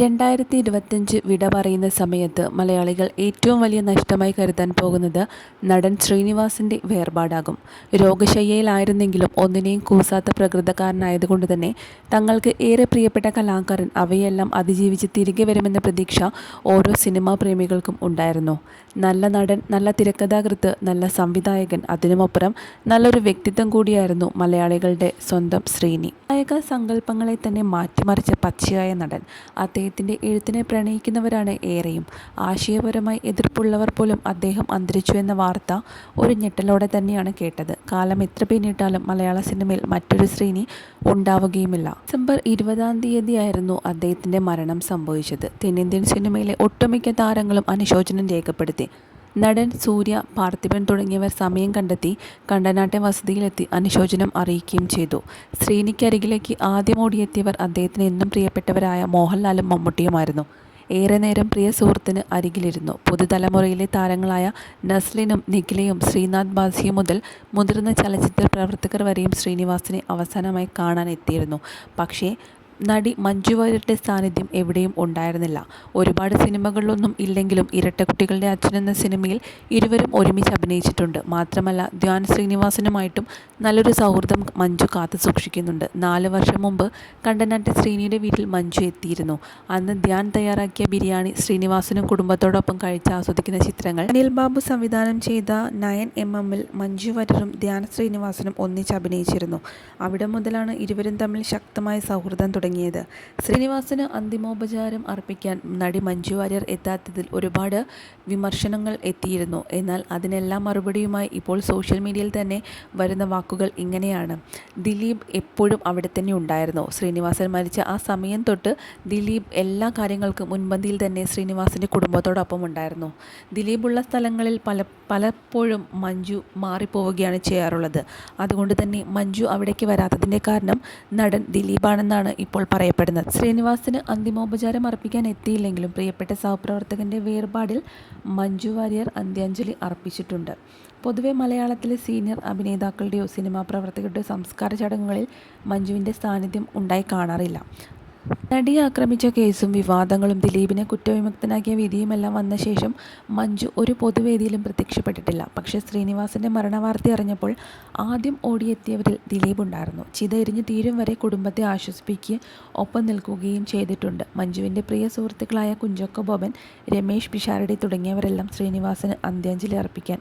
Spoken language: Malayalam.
2025 വിട പറയുന്ന സമയത്ത് മലയാളികൾ ഏറ്റവും വലിയ നഷ്ടമായി കരുതാൻ പോകുന്നത് നടൻ ശ്രീനിവാസിൻ്റെ വേർപാടാകും. രോഗശയ്യയിലായിരുന്നെങ്കിലും ഒന്നിനെയും കൂസാത്ത പ്രകൃതക്കാരനായതുകൊണ്ട് തന്നെ തങ്ങൾക്ക് ഏറെ പ്രിയപ്പെട്ട കലാകാരൻ അവയെല്ലാം അതിജീവിച്ച് തിരികെ വരുമെന്ന പ്രതീക്ഷ ഓരോ സിനിമാ പ്രേമികൾക്കും ഉണ്ടായിരുന്നു. നല്ല നടൻ, നല്ല തിരക്കഥാകൃത്ത്, നല്ല സംവിധായകൻ, അതിനുമപ്പുറം നല്ലൊരു വ്യക്തിത്വം കൂടിയായിരുന്നു മലയാളികളുടെ സ്വന്തം ശ്രീനി. നായക സങ്കല്പങ്ങളെ തന്നെ മാറ്റിമറിച്ച പച്ചയായ നടൻ. അദ്ദേഹത്തിൻ്റെ എഴുത്തിനെ പ്രണയിക്കുന്നവരാണ് ഏറെയും. ആശയപരമായി എതിർപ്പുള്ളവർ പോലും അദ്ദേഹം അന്തരിച്ചു എന്ന വാർത്ത ഒരു ഞെട്ടലോടെ തന്നെയാണ് കേട്ടത്. കാലം എത്ര പിന്നിട്ടാലും മലയാള സിനിമയിൽ മറ്റൊരു ശ്രീനി ഉണ്ടാവുകയുമില്ല. ഡിസംബർ 20 അദ്ദേഹത്തിൻ്റെ മരണം സംഭവിച്ചത്. തെന്നിന്ത്യൻ സിനിമയിലെ ഒട്ടുമിക്ക താരങ്ങളും അനുശോചനം രേഖപ്പെടുത്തി. നടൻ സൂര്യ, പാർത്ഥിപൻ തുടങ്ങിയവർ സമയം കണ്ടെത്തി കണ്ടനാട്ടെ വസതിയിലെത്തി അനുശോചനം അറിയിക്കുകയും ചെയ്തു. ശ്രീനിക്കരികിലേക്ക് ആദ്യം ഓടിയെത്തിയവർ അദ്ദേഹത്തിന് എന്നും പ്രിയപ്പെട്ടവരായ മോഹൻലാലും മമ്മൂട്ടിയുമായിരുന്നു. ഏറെ നേരം പ്രിയ സുഹൃത്തിന് അരികിലിരുന്നു. പുതുതലമുറയിലെ താരങ്ങളായ നസ്ലിനും നിഖിലയും ശ്രീനാഥ് ബാസിയും മുതൽ മുതിർന്ന ചലച്ചിത്ര പ്രവർത്തകർ വരെയും ശ്രീനിവാസിനെ അവസാനമായി കാണാൻ എത്തിയിരുന്നു. പക്ഷേ നടി മഞ്ജു വാര്യരുടെ സാന്നിധ്യം എവിടെയും ഉണ്ടായിരുന്നില്ല. ഒരുപാട് സിനിമകളിലൊന്നും ഇല്ലെങ്കിലും ഇരട്ടക്കുട്ടികളുടെ അച്ഛൻ എന്ന സിനിമയിൽ ഇരുവരും ഒരുമിച്ച് അഭിനയിച്ചിട്ടുണ്ട്. മാത്രമല്ല ധ്യാൻ ശ്രീനിവാസനുമായിട്ടും നല്ലൊരു സൗഹൃദം മഞ്ജു കാത്തു സൂക്ഷിക്കുന്നുണ്ട്. 4 വർഷം മുമ്പ് കണ്ടനാട്ടെ ശ്രീനിയുടെ വീട്ടിൽ മഞ്ജു എത്തിയിരുന്നു. അന്ന് ധ്യാൻ തയ്യാറാക്കിയ ബിരിയാണി ശ്രീനിവാസനും കുടുംബത്തോടൊപ്പം കഴിച്ച് ആസ്വദിക്കുന്ന ചിത്രങ്ങൾ അനിൽ ബാബു സംവിധാനം ചെയ്ത 9mm മഞ്ജു വാര്യരും ധ്യാൻ ശ്രീനിവാസനും ഒന്നിച്ച് അഭിനയിച്ചിരുന്നു. അവിടെ മുതലാണ് ഇരുവരും തമ്മിൽ ശക്തമായ സൗഹൃദം തുടങ്ങിയത്. ശ്രീനിവാസന് അന്തിമോപചാരം അർപ്പിക്കാൻ നടി മഞ്ജു വാര്യർ എത്താത്തതിൽ ഒരുപാട് വിമർശനങ്ങൾ എത്തിയിരുന്നു. എന്നാൽ അതിനെല്ലാം മറുപടിയുമായി ഇപ്പോൾ സോഷ്യൽ മീഡിയയിൽ തന്നെ വരുന്ന വാക്കുകൾ ഇങ്ങനെയാണ്: ദിലീപ് എപ്പോഴും അവിടെ തന്നെ ഉണ്ടായിരുന്നു. ശ്രീനിവാസൻ മരിച്ച ആ സമയം തൊട്ട് ദിലീപ് എല്ലാ കാര്യങ്ങൾക്കും മുൻപന്തിയിൽ തന്നെ ശ്രീനിവാസൻ്റെ കുടുംബത്തോടൊപ്പം ഉണ്ടായിരുന്നു. ദിലീപുള്ള സ്ഥലങ്ങളിൽ പലപ്പോഴും മഞ്ജു മാറിപ്പോവുകയാണ് ചെയ്യാറുള്ളത്. അതുകൊണ്ട് തന്നെ മഞ്ജു അവിടേക്ക് വരാത്തതിൻ്റെ കാരണം നടൻ ദിലീപാണെന്നാണ് ഇപ്പോൾ പറയപ്പെടുന്നത്. ശ്രീനിവാസിന് അന്തിമോപചാരം അർപ്പിക്കാൻ എത്തിയില്ലെങ്കിലും പ്രിയപ്പെട്ട സഹപ്രവർത്തകൻ്റെ വേർപാടിൽ മഞ്ജു വാര്യർ അന്ത്യാഞ്ജലി അർപ്പിച്ചിട്ടുണ്ട്. പൊതുവെ മലയാളത്തിലെ സീനിയർ അഭിനേതാക്കളുടെയോ സിനിമാ പ്രവർത്തകരുടെയോ സംസ്കാര ചടങ്ങുകളിൽ മഞ്ജുവിൻ്റെ സാന്നിധ്യം ഉണ്ടായി കാണാറില്ല. നടിയെ ആക്രമിച്ച കേസും വിവാദങ്ങളും ദിലീപിനെ കുറ്റവിമുക്തനാക്കിയ വിധിയുമെല്ലാം വന്ന ശേഷം മഞ്ജു ഒരു പൊതുവേദിയിലും പ്രത്യക്ഷപ്പെട്ടിട്ടില്ല. പക്ഷേ ശ്രീനിവാസൻ്റെ മരണവാർത്ത അറിഞ്ഞപ്പോൾ ആദ്യം ഓടിയെത്തിയവരിൽ ദിലീപ് ഉണ്ടായിരുന്നു. ചിത എരിഞ്ഞു തീരും വരെ കുടുംബത്തെ ആശ്വസിപ്പിക്കുകയും ഒപ്പം നിൽക്കുകയും ചെയ്തിട്ടുണ്ട്. മഞ്ജുവിൻ്റെ പ്രിയ സുഹൃത്തുക്കളായ കുഞ്ചാക്കോ ബോബൻ, രമേശ് പിഷാരടി തുടങ്ങിയവരെല്ലാം ശ്രീനിവാസന് അന്ത്യാഞ്ജലി അർപ്പിക്കാൻ